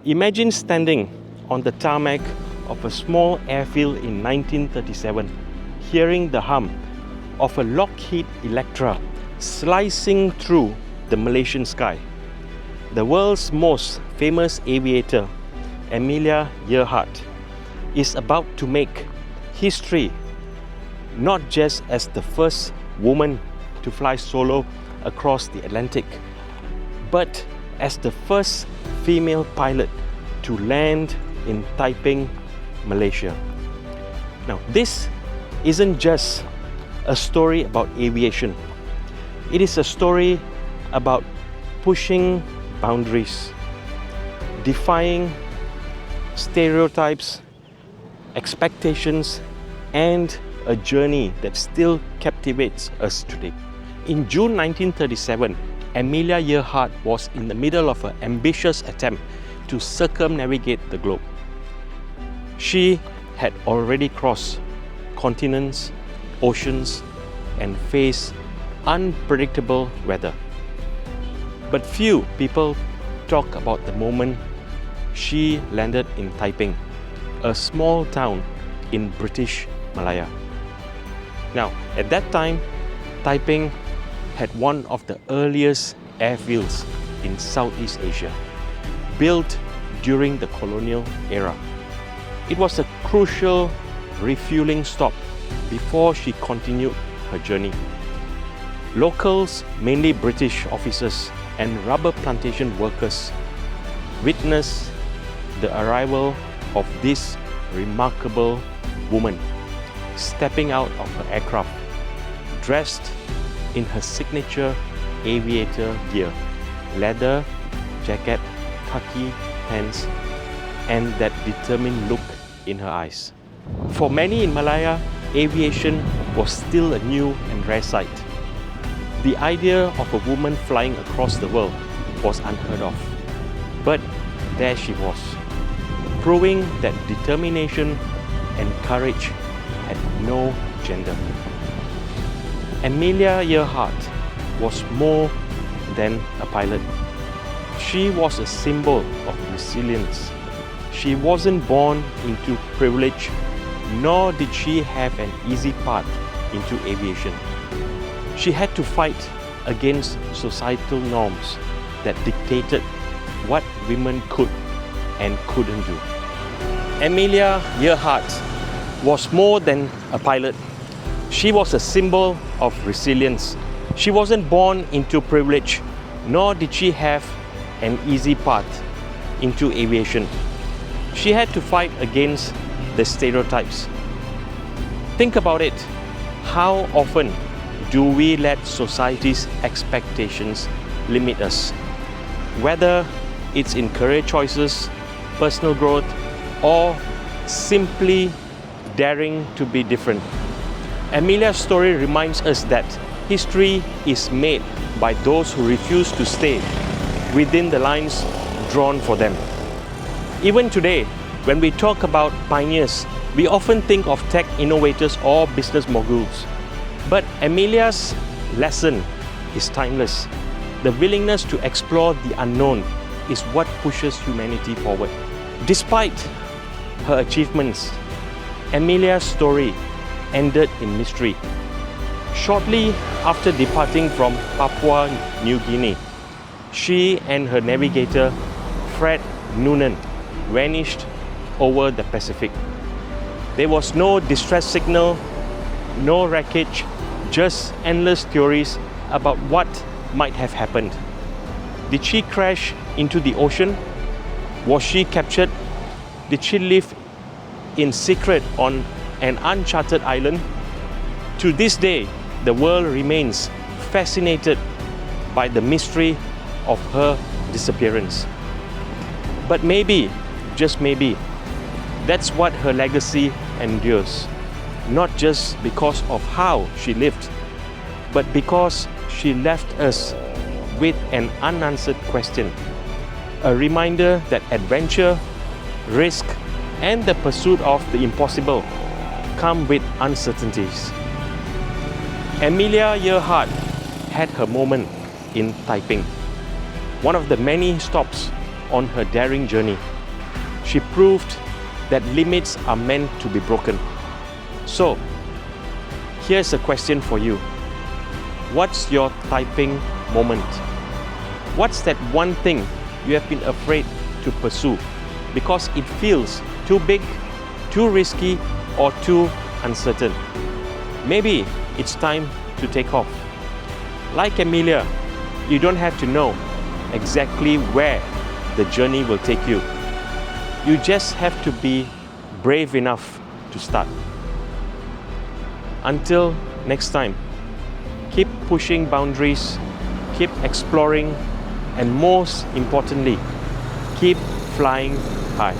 Imagine standing on the tarmac of a small airfield in 1937, hearing the hum of a Lockheed Electra slicing through the Malaysian sky. The world's most famous aviator, Amelia Earhart, is about to make history, not just as the first woman to fly solo across the Atlantic, but as the first female pilot to land in Taiping, Malaysia. Now, this isn't just a story about aviation. It is a story about pushing boundaries, defying stereotypes, expectations, and a journey that still captivates us today. In June 1937, Amelia Earhart was in the middle of an ambitious attempt to circumnavigate the globe. She had already crossed continents, oceans, and faced unpredictable weather. But few people talk about the moment she landed in Taiping, a small town in British Malaya. Now, at that time, Taiping had one of the earliest airfields in Southeast Asia, built during the colonial era. It was a crucial refueling stop before she continued her journey. Locals, mainly British officers and rubber plantation workers, witnessed the arrival of this remarkable woman stepping out of her aircraft, dressed in her signature aviator gear, leather jacket, khaki pants, and that determined look in her eyes. For many in Malaya, aviation was still a new and rare sight. The idea of a woman flying across the world was unheard of. But there she was, proving that determination and courage had no gender. Amelia Earhart was more than a pilot. She was a symbol of resilience. She wasn't born into privilege, nor did she have an easy path into aviation. She had to fight against societal norms that dictated what women could and couldn't do. Amelia Earhart was more than a pilot. She was a symbol of resilience. She wasn't born into privilege, nor did she have an easy path into aviation. She had to fight against the stereotypes. Think about it. How often do we let society's expectations limit us? Whether it's in career choices, personal growth, or simply daring to be different. Amelia's story reminds us that history is made by those who refuse to stay within the lines drawn for them. Even today, when we talk about pioneers, we often think of tech innovators or business moguls. But Amelia's lesson is timeless. The willingness to explore the unknown is what pushes humanity forward. Despite her achievements, Amelia's story ended in mystery. Shortly after departing from Papua New Guinea, she and her navigator, Fred Noonan, vanished over the Pacific. There was no distress signal, no wreckage, just endless theories about what might have happened. Did she crash into the ocean? Was she captured? Did she live in secret on an uncharted island? To this day, the world remains fascinated by the mystery of her disappearance. But maybe, just maybe, that's what her legacy endures. Not just because of how she lived, but because she left us with an unanswered question. A reminder that adventure, risk, and the pursuit of the impossible come with uncertainties. Amelia Earhart had her moment in Taiping, one of the many stops on her daring journey. She proved that limits are meant to be broken. So, here's a question for you. What's your Taiping moment? What's that one thing you have been afraid to pursue because it feels too big, too risky, or too uncertain? Maybe it's time to take off. Like Amelia, you don't have to know exactly where the journey will take you. You just have to be brave enough to start. Until next time, keep pushing boundaries, keep exploring, and most importantly, keep flying high.